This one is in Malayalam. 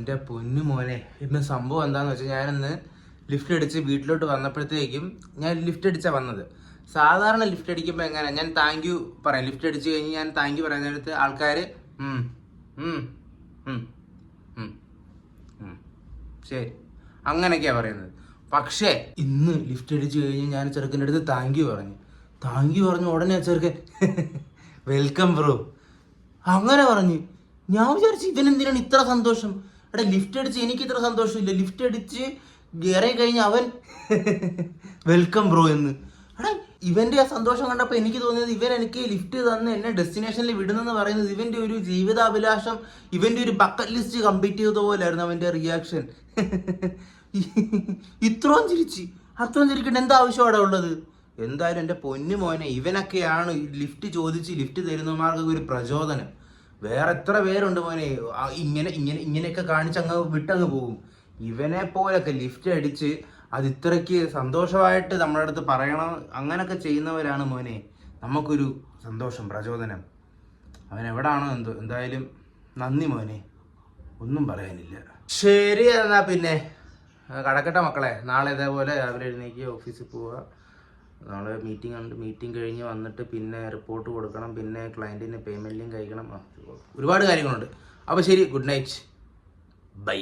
എൻ്റെ പൊന്നു മോനെ, ഇന്ന് സംഭവം എന്താണെന്ന് വെച്ചാൽ ഞാനിന്ന് ലിഫ്റ്റ് അടിച്ച് വീട്ടിലോട്ട് വന്നപ്പോഴത്തേക്കും ഞാൻ ലിഫ്റ്റ് അടിച്ചാണ് വന്നത്. സാധാരണ ലിഫ്റ്റ് അടിക്കുമ്പോൾ എങ്ങനെ ഞാൻ താങ്ക് യു പറയാം. ലിഫ്റ്റ് അടിച്ച് കഴിഞ്ഞ് ഞാൻ താങ്ക് യു പറയുന്ന നേരത്ത് ആൾക്കാർ ശരി അങ്ങനെയൊക്കെയാണ് പറയുന്നത്. പക്ഷേ ഇന്ന് ലിഫ്റ്റ് അടിച്ച് കഴിഞ്ഞ് ഞാൻ ചെറുക്കൻ്റെ അടുത്ത് താങ്ക് യു പറഞ്ഞു ഉടനെ ചെറുക്കൻ വെൽക്കം ബ്രോ അങ്ങനെ പറഞ്ഞു. ഞാൻ വിചാരിച്ചു ഇവനെന്തിനാണ് ഇത്ര സന്തോഷം. എടാ ലിഫ്റ്റ് അടിച്ച് എനിക്ക് ഇത്ര സന്തോഷമില്ല. ലിഫ്റ്റ് അടിച്ച് ഇറങ്ങി കഴിഞ്ഞ് അവൻ വെൽക്കം ബ്രോ എന്ന്. എടാ ഇവൻ്റെ ആ സന്തോഷം കണ്ടപ്പോൾ എനിക്ക് തോന്നിയത് ഇവൻ എനിക്ക് ലിഫ്റ്റ് തന്ന് എന്നെ ഡെസ്റ്റിനേഷനിൽ വിടുന്നെന്ന് പറയുന്നത് ഇവൻ്റെ ഒരു ജീവിതാഭിലാഷം, ഇവൻ്റെ ഒരു ബക്കറ്റ് ലിസ്റ്റ് കംപ്ലീറ്റ് ചെയ്ത പോലെയായിരുന്നു അവൻ്റെ റിയാക്ഷൻ. ഇത്രയും ചിരിക്കേണ്ട എന്താ ആവശ്യം അവിടെ ഉള്ളത്? എന്തായാലും എൻ്റെ പൊന്നു മോനെ, ഇവനൊക്കെയാണ് ലിഫ്റ്റ് ചോദിച്ച് ലിഫ്റ്റ് തരുന്നവന്മാർക്കൊക്കെ ഒരു പ്രചോദനം. വേറെ എത്ര പേരുണ്ട് മോനെ ഇങ്ങനെയൊക്കെ കാണിച്ച് അങ്ങ് വിട്ടങ്ങ് പോകും. ഇവനെ പോലൊക്കെ ലിഫ്റ്റ് അടിച്ച് അത് ഇത്രയ്ക്ക് സന്തോഷമായിട്ട് നമ്മുടെ അടുത്ത് പറയണം, അങ്ങനൊക്കെ ചെയ്യുന്നവരാണ് മോനെ നമുക്കൊരു സന്തോഷം, പ്രചോദനം. അവൻ എവിടാണോ എന്തോ. എന്തായാലും നന്ദി മോനെ, ഒന്നും പറയാനില്ല. ശരി എന്നാ പിന്നെ കടക്കട്ടെ മക്കളെ. നാളെ ഇതേപോലെ രാവിലെ എഴുന്നേക്ക് ഓഫീസിൽ പോവുക. നാളെ മീറ്റിംഗ് ഉണ്ട്. മീറ്റിംഗ് കഴിഞ്ഞ് വന്നിട്ട് പിന്നെ റിപ്പോർട്ട് കൊടുക്കണം, പിന്നെ ക്ലയൻറ്റിന് പേയ്മെൻറ്റ് ലിങ്ക് അയക്കണം. ഒരുപാട് കാര്യങ്ങളുണ്ട്. അപ്പോൾ ശരി, ഗുഡ് നൈറ്റ്, ബൈ.